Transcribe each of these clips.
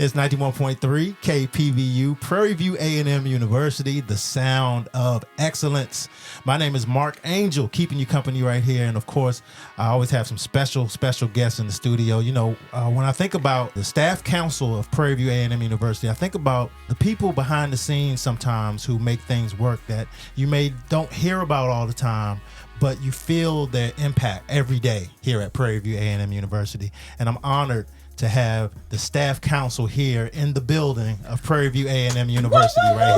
It's 91.3 KPVU, Prairie View A&M University, the sound of excellence. My name is Mark Angel, keeping you company right here. And of course, I always have some special guests in the studio. You know, when I think about the Staff Council of Prairie View A&M University, I think about the people behind the scenes sometimes who make things work that you don't hear about all the time, but you feel their impact every day here at Prairie View A&M University. And I'm honored to have the Staff Council here in the building of Prairie View A&M University right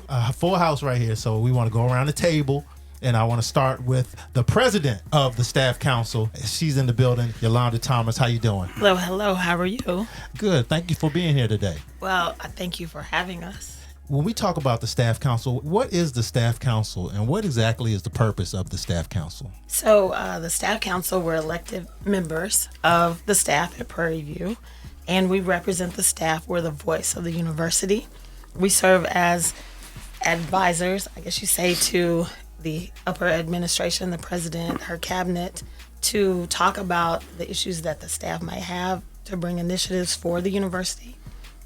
here. Full house right here. So we want to go around the table, and I want to start with the president of the Staff Council. She's in the building, Yolanda Thomas. How you doing? Hello. How are you? Good. Thank you for being here today. Well, I thank you for having us. When we talk about the Staff Council, what is the Staff Council and what exactly is the purpose of the Staff Council? So the Staff Council, we're elected members of the staff at Prairie View, and we represent the staff. We're the voice of the university. We serve as advisors, I guess you say, to the upper administration, the president, her cabinet, to talk about the issues that the staff might have, to bring initiatives for the university,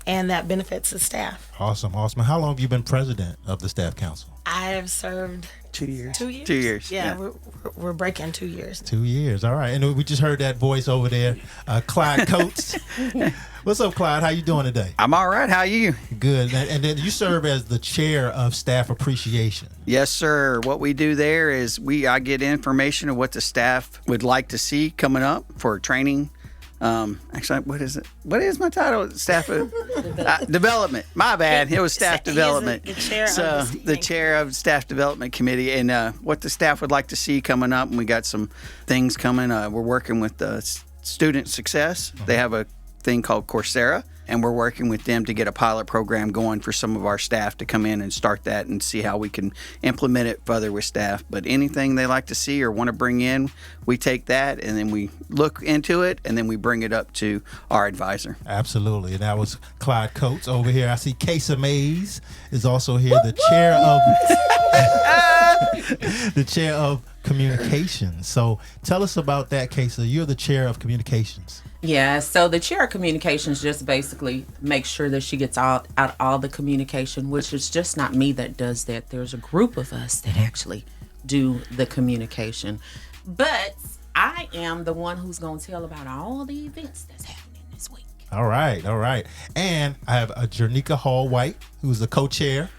and that benefits the staff. Awesome. How long have you been president of the Staff Council? I have served 2 years. 2 years. 2 years. Yeah. We're breaking 2 years. 2 years. All right. And we just heard that voice over there, Clyde Coates. What's up, Clyde? How you doing today? I'm all right. How are you? Good. And then you serve as the chair of Staff Appreciation. Yes, sir. What we do there is I get information of what the staff would like to see coming up for training. Actually, what is it? What is my title? Staff development. My bad. It was staff development. The chair so of the chair of staff development committee, and what the staff would like to see coming up. And we got some things coming. We're working with student success. They have a thing called Coursera, and we're working with them to get a pilot program going for some of our staff to come in and start that and see how we can implement it further with staff. But anything they like to see or want to bring in, we take that and then we look into it and then we bring it up to our advisor. Absolutely. And that was Clyde Coates over here. I see Kesa Mays is also here, the chair of communications. So tell us about that, Kesa. You're the chair of communications. Yeah, so the chair of communications just basically makes sure that she gets out all the communication, which is just not me that does that. There's a group of us that actually do the communication. But I am the one who's going to tell about all the events that's happening this week. All right. And I have Jernica Hall-White, who's the co-chair.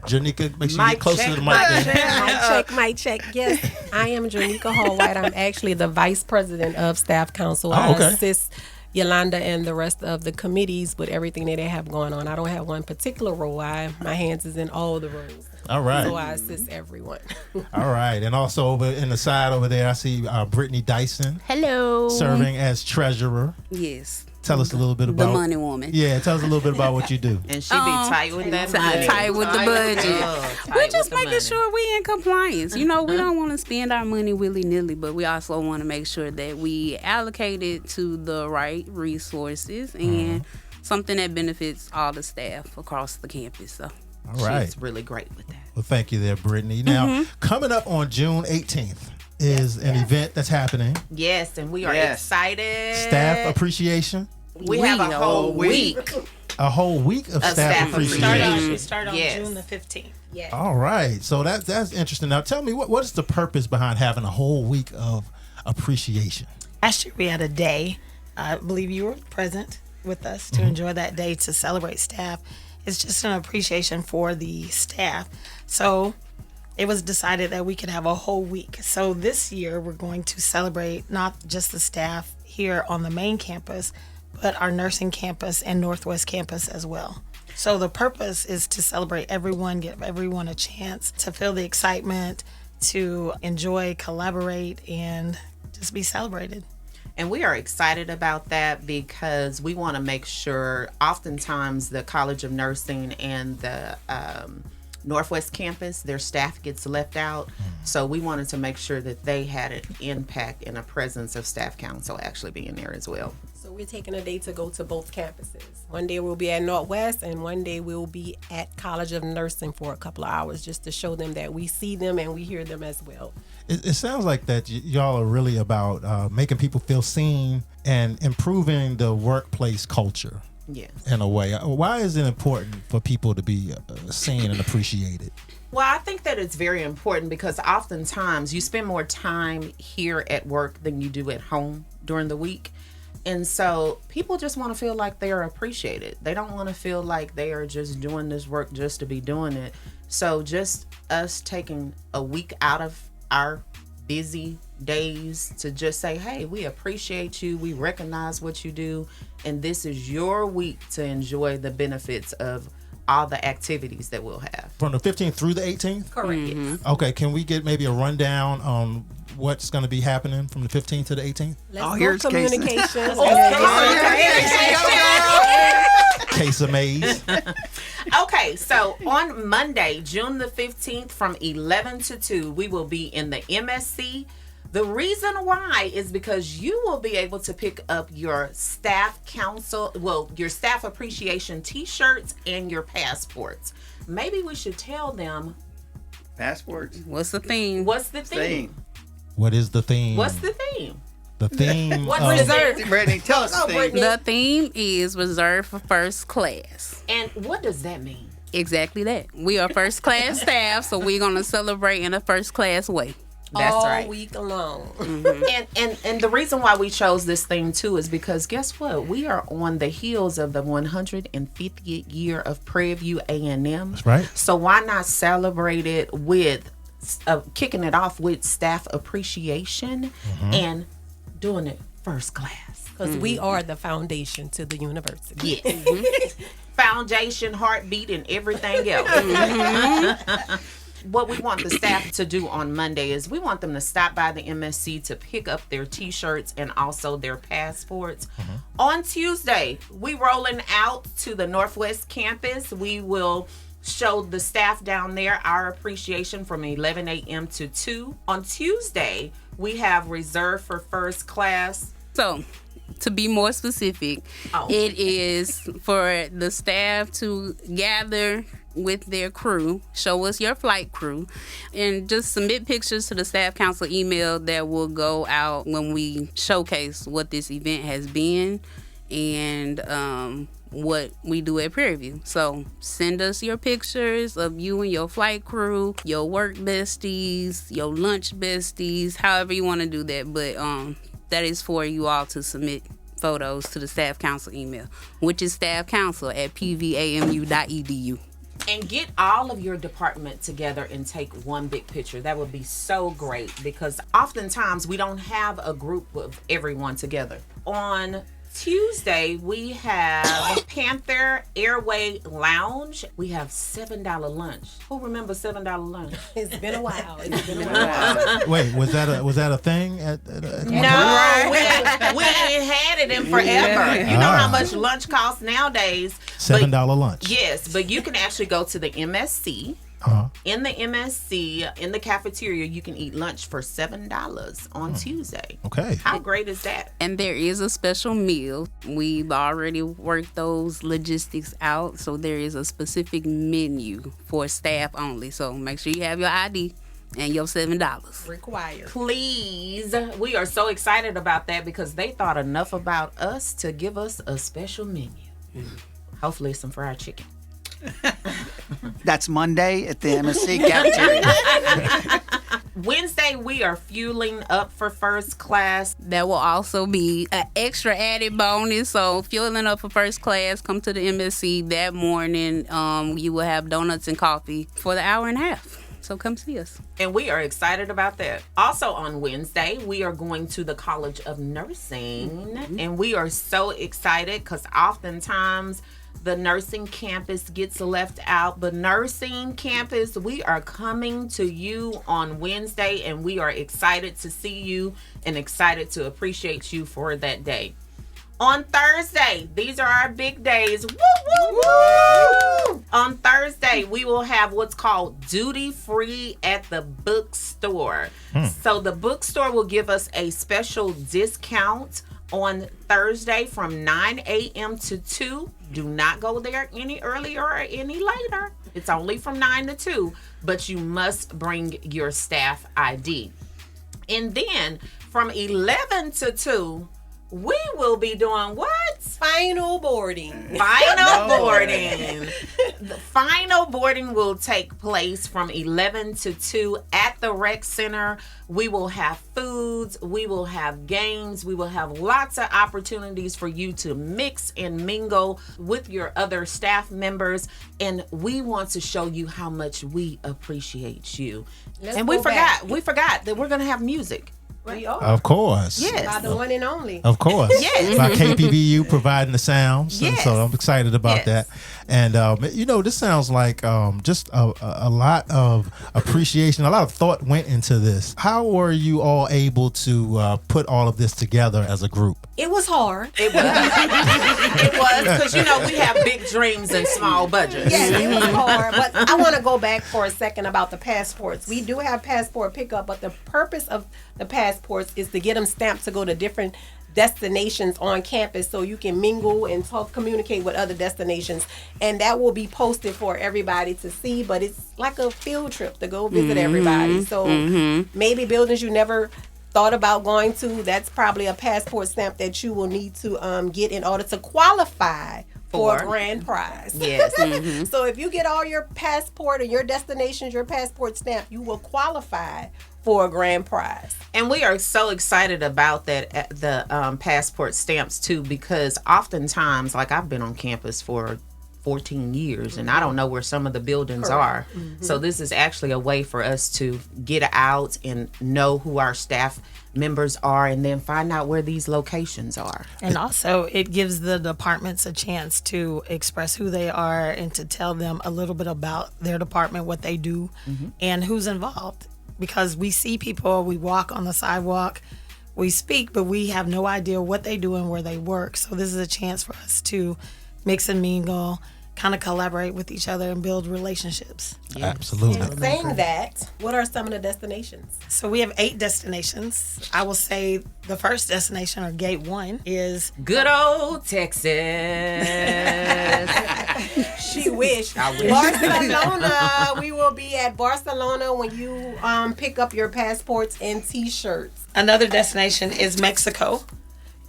Jernica, make sure you get closer to the mic. Mic check. Yes, I am Jernica Hall-White. I'm actually the vice president of Staff Council. Oh, okay. I assist Yolanda and the rest of the committees with everything that they have going on. I don't have one particular role. My hands is in all the roles. All right. So I assist everyone. All right. And also over in the side over there, I see Brittany Dyson. Hello. Serving as treasurer. Yes. Tell us a little bit about the money woman. Yeah, tell us a little bit about what you do. And she be tight with that money. Tight with the budget. We're just making sure we in compliance. You know, we don't want to spend our money willy-nilly, but we also want to make sure that we allocate it to the right resources and something that benefits all the staff across the campus. So. All right. She's really great with that. Well, thank you there, Brittany. Now, coming up on June 18th is an event that's happening. Yes, and we are excited. Staff Appreciation. We have a whole week. A whole week of staff appreciation. We start on June the 15th. Yes. All right. So that's interesting. Now, tell me, what is the purpose behind having a whole week of appreciation? Last year we had a day. I believe you were present with us to enjoy that day to celebrate staff. It's just an appreciation for the staff. So it was decided that we could have a whole week. So this year we're going to celebrate not just the staff here on the main campus, but our nursing campus and Northwest campus as well. So the purpose is to celebrate everyone, give everyone a chance to feel the excitement, to enjoy, collaborate, and just be celebrated. And we are excited about that because we want to make sure, oftentimes the College of Nursing and the Northwest campus, their staff gets left out. So we wanted to make sure that they had an impact and a presence of Staff Council actually being there as well. So we're taking a day to go to both campuses. One day we'll be at Northwest and one day we'll be at College of Nursing for a couple of hours just to show them that we see them and we hear them as well. It sounds like that y'all are really about making people feel seen and improving the workplace culture. Yeah. In a way. Why is it important for people to be seen and appreciated? Well, I think that it's very important because oftentimes you spend more time here at work than you do at home during the week. And so people just want to feel like they are appreciated. They don't want to feel like they are just doing this work just to be doing it. So just us taking a week out of our busy days to just say, hey, we appreciate you. We recognize what you do. And this is your week to enjoy the benefits of all the activities that we'll have. From the 15th through the 18th? Correct. Mm-hmm. Okay, can we get maybe a rundown on what's going to be happening from the 15th to the 18th? Let's here's go communications. Case of Maze. Okay, so on Monday, June the 15th from 11 to 2, we will be in the MSC. The reason why is because you will be able to pick up your staff council, your staff appreciation t-shirts and your passports. Maybe we should tell them. Passports. What's the theme? What's the theme? What is the theme? What's the theme? The theme What's of... reserved? Brittany, tell us the theme. The theme is reserved for first class. And what does that mean? Exactly that. We are first class staff, so we're going to celebrate in a first class way. That's all right. week long. And the reason why we chose this theme too is because guess what? We are on the heels of the 150th year of Prairie View A&M. That's right. So why not celebrate it with kicking it off with staff appreciation and doing it first class? Because we are the foundation to the university. Yes. Foundation, heartbeat, and everything else. What we want the staff to do on Monday is we want them to stop by the MSC to pick up their t-shirts and also their passports. On Tuesday, we rolling out to the Northwest campus. We will show the staff down there our appreciation from 11 a.m. to 2. On Tuesday, we have reserved for first class. So, to be more specific, it is for the staff to gather with their crew, show us your flight crew, and just submit pictures to the staff council email that will go out when we showcase what this event has been and what we do at Prairie View. So send us your pictures of you and your flight crew, your work besties, your lunch besties, however you want to do that. But that is for you all to submit photos to the staff council email, which is staffcouncil@pvamu.edu. And get all of your department together and take one big picture. That would be so great because oftentimes we don't have a group of everyone together. On Tuesday, we have Panther Airway Lounge. We have $7 lunch. Who remembers $7 lunch? It's been a while. Wait, was that a thing? No, we ain't had it in forever. You know how much lunch costs nowadays. $7 lunch. Yes, but you can actually go to the MSC. In the MSC, in the cafeteria, you can eat lunch for $7 on Tuesday. Okay. How great is that? And there is a special meal. We've already worked those logistics out, so there is a specific menu for staff only. So make sure you have your ID and your $7 Required. Please. We are so excited about that because they thought enough about us to give us a special menu. Hopefully some fried chicken. That's Monday at the MSC cafeteria. Wednesday, we are fueling up for first class. That will also be an extra added bonus. So fueling up for first class, come to the MSC that morning. You will have donuts and coffee for the hour and a half. So come see us. And we are excited about that. Also on Wednesday, we are going to the College of Nursing. And we are so excited because oftentimes the nursing campus gets left out. But nursing campus, we are coming to you on Wednesday, and we are excited to see you and excited to appreciate you for that day. On Thursday, these are our big days. Woo, woo, woo! On Thursday, we will have what's called duty free at the bookstore. So the bookstore will give us a special discount on Thursday from 9 a.m. to 2. Do not go there any earlier or any later. It's only from 9 to 2, but you must bring your staff ID. And then from 11 to 2, we will be doing what? Final boarding. Final boarding. The final boarding will take place from 11 to 2 at the rec center. We will have foods. We will have games. We will have lots of opportunities for you to mix and mingle with your other staff members. And we want to show you how much we appreciate you. And we forgot that we're going to have music. We are. Of course. Yes. By the one and only. Of course. Yes. By KPVU providing the sounds. And Yes. so I'm excited about Yes. that. And, this sounds like just a lot of appreciation. A lot of thought went into this. How were you all able to put all of this together as a group? It was hard. It was. It was because, we have big dreams and small budgets. Yes, it was hard. But I want to go back for a second about the passports. We do have passport pickup, but the purpose of the passports is to get them stamped to go to different destinations on campus so you can mingle and communicate with other destinations, and that will be posted for everybody to see. But it's like a field trip to go visit everybody. So maybe buildings you never thought about going to, that's probably a passport stamp that you will need to get in order to qualify for a grand prize. Yes. So if you get all your passport and your destinations, your passport stamp, you will qualify for a grand prize. And we are so excited about that, the passport stamps too, because oftentimes, like I've been on campus for 14 years and I don't know where some of the buildings are. So this is actually a way for us to get out and know who our staff members are and then find out where these locations are. And also, it gives the departments a chance to express who they are and to tell them a little bit about their department, what they do, and who's involved. Because we see people, we walk on the sidewalk, we speak, but we have no idea what they do and where they work. So this is a chance for us to mix and mingle, kind of collaborate with each other and build relationships. Absolutely. And saying that, what are some of the destinations? So we have 8 destinations. I will say the first destination, or gate 1, is Good old Texas. She wished. I wish. Barcelona. We will be at Barcelona when you pick up your passports and T-shirts. another destination is Mexico,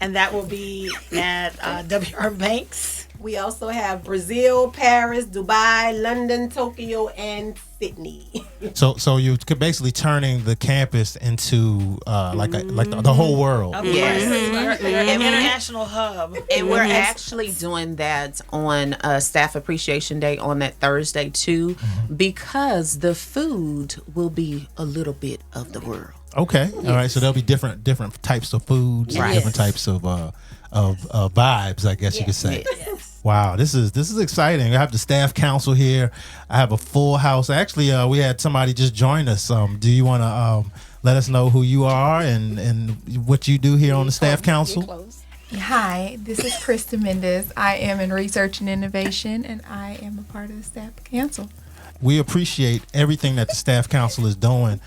and that will be at W.R. Banks. We also have Brazil, Paris, Dubai, London, Tokyo, and Sydney. So you could basically turning the campus into like the whole world. Yes. An international hub. And we're actually doing that on Staff Appreciation Day on that Thursday too, because the food will be a little bit of the world. Okay. All right. So there'll be different types of foods, and different types of vibes, I guess you could say. Yes. Wow, this is exciting. I have the staff council here. I have a full house. Actually, we had somebody just join us. Do you want to let us know who you are and what you do here on the staff council? Hi, this is Krista Mendez. I am in research and innovation, and I am a part of the staff council. We appreciate everything that the staff council is doing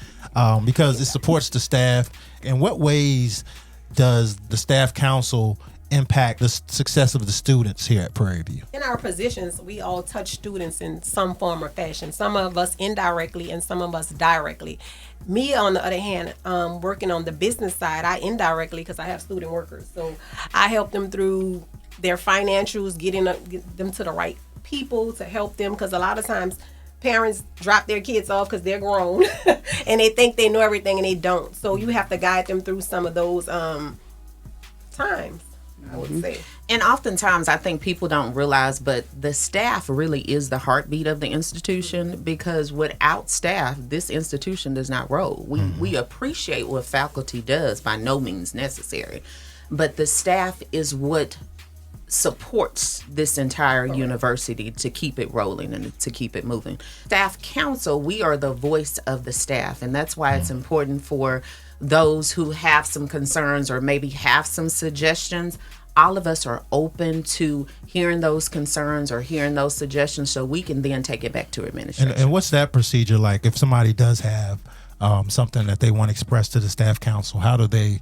because it supports the staff. In what ways does the staff council impact the success of the students here at Prairie View? In our positions, we all touch students in some form or fashion. Some of us indirectly and some of us directly. Me, on the other hand, working on the business side, I indirectly, because I have student workers. So I help them through their financials, get them to the right people to help them, because a lot of times parents drop their kids off because they're grown and they think they know everything and they don't. So you have to guide them through some of those times, I would say. And oftentimes, I think people don't realize, but the staff really is the heartbeat of the institution, because without staff, this institution does not roll. We appreciate what faculty does, by no means necessary, but the staff is what supports this entire university to keep it rolling and to keep it moving. Staff council, we are the voice of the staff, and that's why it's important for those who have some concerns or maybe have some suggestions. All of us are open to hearing those concerns or hearing those suggestions, so we can then take it back to administration. And what's that procedure like if somebody does have something that they want to express to the staff council? How do they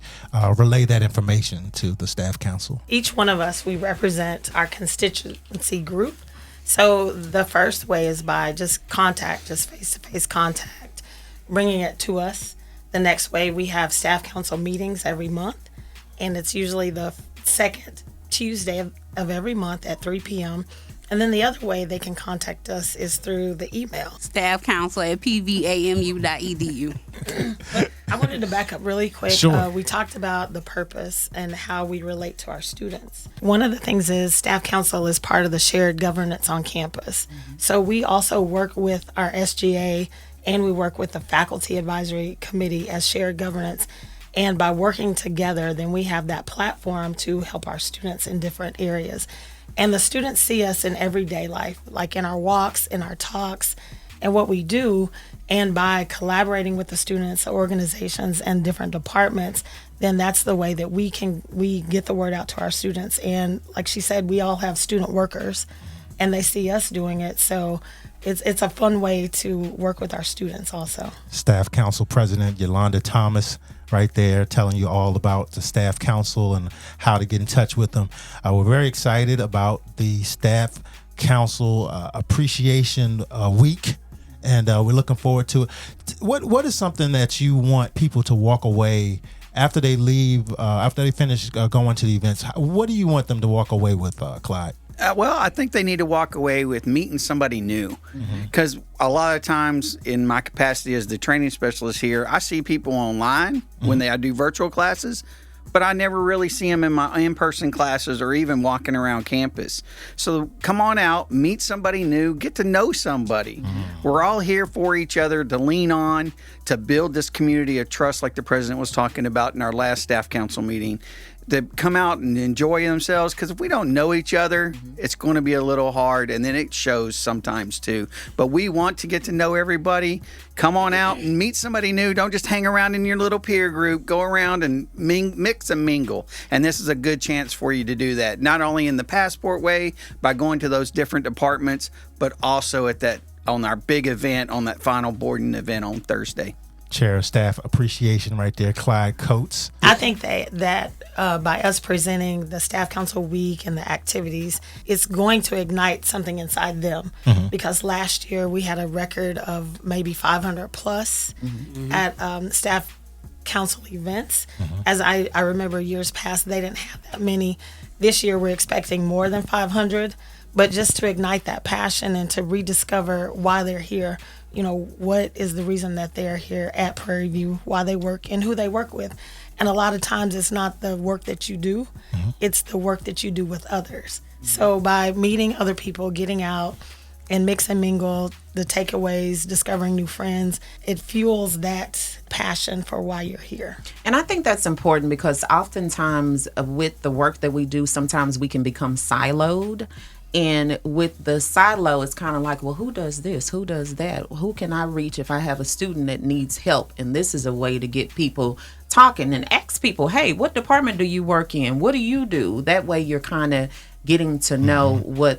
relay that information to the staff council? Each one of us, we represent our constituency group. So the first way is by just face-to-face contact, bringing it to us. The next way, we have staff council meetings every month, and it's usually the second Tuesday of every month at 3 p.m. And then the other way they can contact us is through the email. Staff Council at PVAMU.edu. I wanted to back up really quick. Sure. We talked about the purpose and how we relate to our students. One of the things is staff council is part of the shared governance on campus. So we also work with our SGA and we work with the faculty advisory committee as shared governance. And by working together, then we have that platform to help our students in different areas. And the students see us in everyday life, like in our walks, in our talks, and what we do. And by collaborating with the students, organizations, and different departments, then that's the way that we get the word out to our students. And like she said, we all have student workers, and they see us doing it. So it's a fun way to work with our students also. Staff Council President Yolanda Thomas right there telling you all about the Staff Council and how to get in touch with them. We're very excited about the Staff Council Appreciation Week, and we're looking forward to it. What is something that you want people to walk away after they leave, after they finish going to the events? What do you want them to walk away with, Clyde? Well, I think they need to walk away with meeting somebody new, because a lot of times in my capacity as the training specialist here, I see people online when I do virtual classes, but I never really see them in my in-person classes or even walking around campus. So come on out, meet somebody new, get to know somebody. We're all here for each other to lean on, to build this community of trust like the president was talking about in our last staff council meeting, to come out and enjoy themselves, because if we don't know each other, it's going to be a little hard, and then it shows sometimes too. But we want to get to know everybody. Come on out and meet somebody new. Don't just hang around in your little peer group. Go around and mix and mingle. And this is a good chance for you to do that, not only in the passport way by going to those different departments, but also on our big event, on that final boarding event on Thursday. Chair of Staff Appreciation right there, Clyde Coates. I think that by us presenting the Staff Council Week and the activities, it's going to ignite something inside them. Because last year we had a record of maybe 500 plus at Staff Council events. As I remember years past, they didn't have that many. This year we're expecting more than 500. But just to ignite that passion and to rediscover why they're here, what is the reason that they're here at Prairie View, why they work, and who they work with. And a lot of times it's not the work that you do, it's the work that you do with others. So by meeting other people, getting out and mix and mingle, the takeaways, discovering new friends, it fuels that passion for why you're here. And I think that's important, because oftentimes with the work that we do, sometimes we can become siloed. And with the silo, it's kind of like, well, who does this? Who does that? Who can I reach if I have a student that needs help? And this is a way to get people talking and ask people, hey, what department do you work in? What do you do? That way you're kind of getting to know where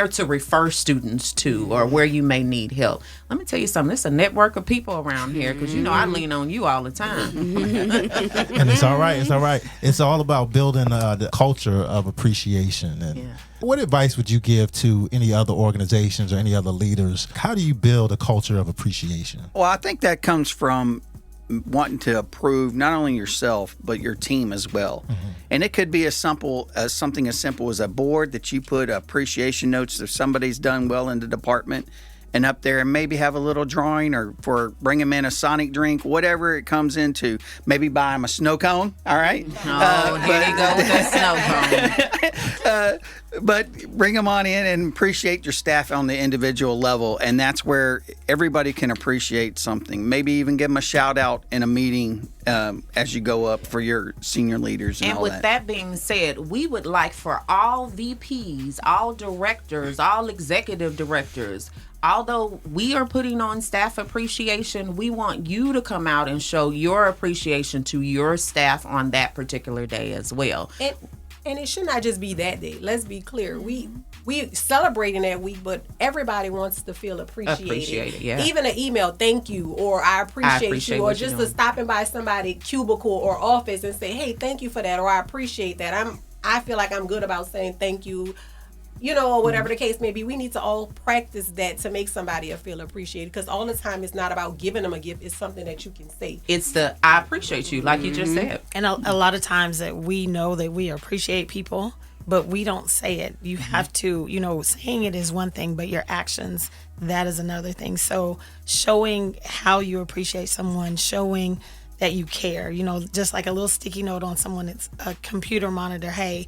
to refer students to, or where you may need help. Let me tell you something. There's a network of people around here, because I lean on you all the time. And it's all right. It's all right. It's all about building the culture of appreciation. And what advice would you give to any other organizations or any other leaders? How do you build a culture of appreciation? Well, I think that comes from wanting to approve not only yourself but your team as well. And it could be as simple as something as simple as a board that you put appreciation notes if somebody's done well in the department, and up there, and maybe have a little drawing, or for bring them in a Sonic drink, whatever it comes into. Maybe buy them a snow cone. All right. Here you go with that snow cone. But bring them on in and appreciate your staff on the individual level. And that's where everybody can appreciate something. Maybe even give them a shout out in a meeting as you go up for your senior leaders and all that. And with that being said, we would like for all VPs, all directors, all executive directors, although we are putting on staff appreciation, we want you to come out and show your appreciation to your staff on that particular day as well. And it should not just be that day. Let's be clear. We celebrating that week, but everybody wants to feel appreciated. Yeah. Even an email, thank you, or I appreciate you, or just stopping by somebody's cubicle or office and say, hey, thank you for that, or I appreciate that. I feel like I'm good about saying thank you. or whatever the case may be. We need to all practice that to make somebody feel appreciated, because all the time it's not about giving them a gift. It's something that you can say. It's the I appreciate you, like you just said. And a lot of times that we know that we appreciate people, but we don't say it. You have to, saying it is one thing, but your actions, that is another thing. So showing how you appreciate someone, showing that you care, just like a little sticky note on someone, it's a computer monitor. Hey,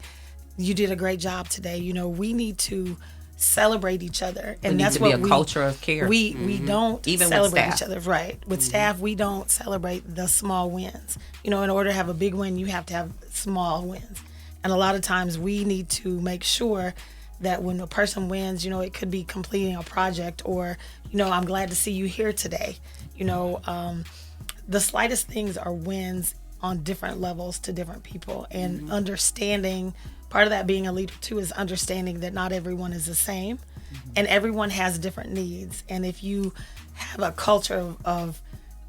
you did a great job today. We need to celebrate each other, and that's what a culture of care. We don't even celebrate with each other, right? With staff, we don't celebrate the small wins. In order to have a big win, you have to have small wins, and a lot of times we need to make sure that when a person wins, it could be completing a project, or I'm glad to see you here today. The slightest things are wins on different levels to different people, and understanding. Part of that being a leader too is understanding that not everyone is the same, and everyone has different needs. And if you have a culture of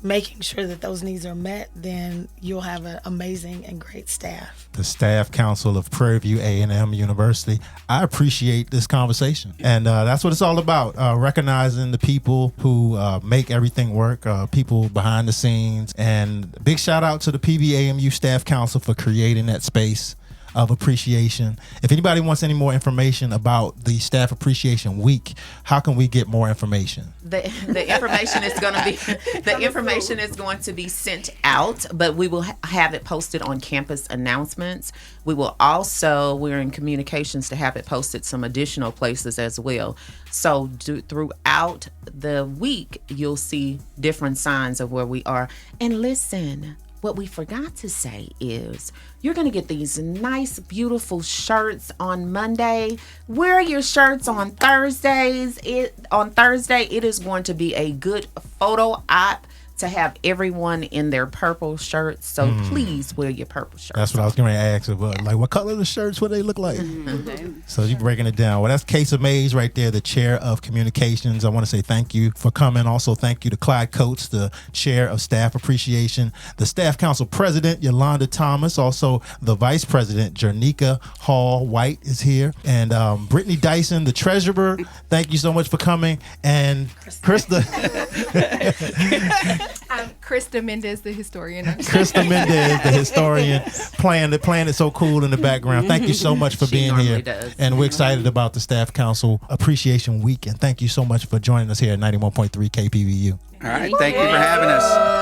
making sure that those needs are met, then you'll have an amazing and great staff. The Staff Council of Prairie View A&M University. I appreciate this conversation, and that's what it's all about, recognizing the people who make everything work, people behind the scenes. And big shout out to the PVAMU Staff Council for creating that space of appreciation. If anybody wants any more information about the Staff Appreciation Week, how can we get more information? The information is going to be sent out, but we will have it posted on campus announcements. We will also, we're in communications to have it posted some additional places as well. So throughout the week, you'll see different signs of where we are. And listen, what we forgot to say is you're going to get these nice, beautiful shirts on Monday. Wear your shirts on Thursdays. On Thursday, it is going to be a good photo op to have everyone in their purple shirts. So please wear your purple shirts. That's what I was going to ask about. Like, what color the shirts? What they look like? So you're breaking it down. Well, that's Case Mays right there, the chair of communications. I want to say thank you for coming. Also, thank you to Clyde Coates, the chair of staff appreciation, the Staff Council president, Yolanda Thomas, also the vice president, Jernica Hall White is here, and Brittany Dyson, the treasurer. Thank you so much for coming. And Krista. I'm Krista Mendez, the historian. Krista Mendez, the historian, playing it so cool in the background. Thank you so much for being here. Does. And we're excited about the Staff Council Appreciation Week. And thank you so much for joining us here at 91.3 KPVU. All right. Thank you for having us.